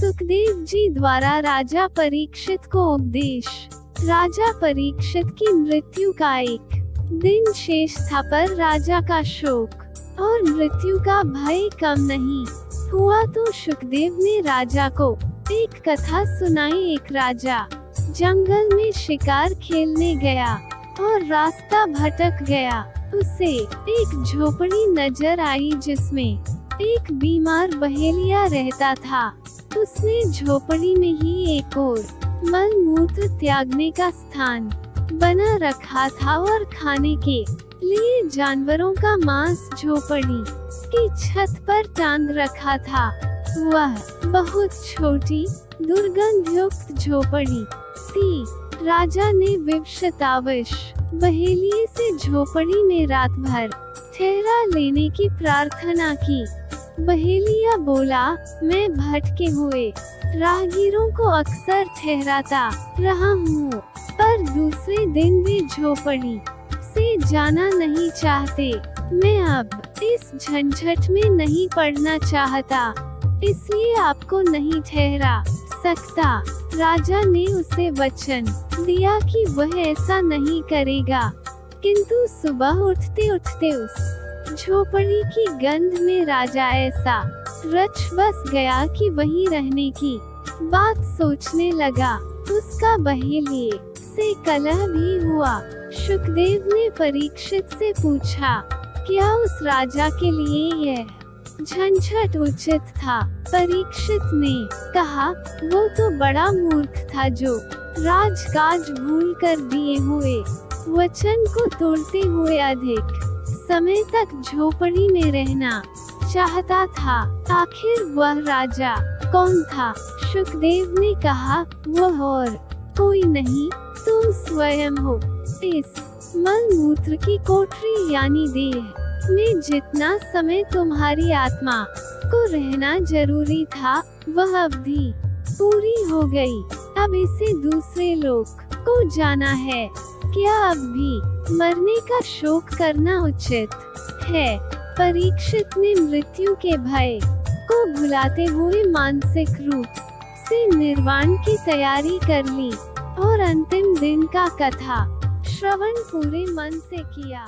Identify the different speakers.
Speaker 1: सुखदेव जी द्वारा राजा परीक्षित को उपदेश। राजा परीक्षित की मृत्यु का एक दिन शेष था, पर राजा का शोक और मृत्यु का भय कम नहीं हुआ। तो सुखदेव ने राजा को एक कथा सुनाई। एक राजा जंगल में शिकार खेलने गया और रास्ता भटक गया। उसे एक झोपड़ी नजर आई जिसमें एक बीमार बहेलिया रहता था। उसने झोपड़ी में ही एक और मल मूत्र त्यागने का स्थान बना रखा था और खाने के लिए जानवरों का मांस झोपड़ी की छत पर टांग रखा था। वह बहुत छोटी दुर्गंधयुक्त झोपड़ी थी। राजा ने विवशतावश बहेलिये से झोपड़ी में रात भर ठहरा लेने की प्रार्थना की। बहेलिया बोला, मैं भटके हुए राहगीरों को अक्सर ठहराता रहा हूँ, पर दूसरे दिन भी झोपड़ी से जाना नहीं चाहते। मैं अब इस झंझट में नहीं पड़ना चाहता, इसलिए आपको नहीं ठहरा सकता। राजा ने उसे वचन दिया कि वह ऐसा नहीं करेगा, किंतु सुबह उठते उठते उस झोपड़ी की गंध में राजा ऐसा रच बस गया कि वहीं रहने की बात सोचने लगा। उसका बहेलिये से कलह भी हुआ। सुखदेव ने परीक्षित से पूछा, क्या उस राजा के लिए यह झंझट उचित था? परीक्षित ने कहा, वो तो बड़ा मूर्ख था जो राजकाज भूल कर दिए हुए वचन को तोड़ते हुए अधिक समय तक झोपड़ी में रहना चाहता था। आखिर वह राजा कौन था? सुखदेव ने कहा, वह और कोई नहीं, तुम स्वयं हो। इस मल मूत्र की कोठरी यानी देह में जितना समय तुम्हारी आत्मा को रहना जरूरी था, वह अवधि पूरी हो गई। अब इसे दूसरे लोक को जाना है। क्या अब भी मरने का शोक करना उचित है? परीक्षित ने मृत्यु के भय को भुलाते हुए मानसिक रूप से निर्वाण की तैयारी कर ली और अंतिम दिन का कथा श्रवण पूरे मन से किया।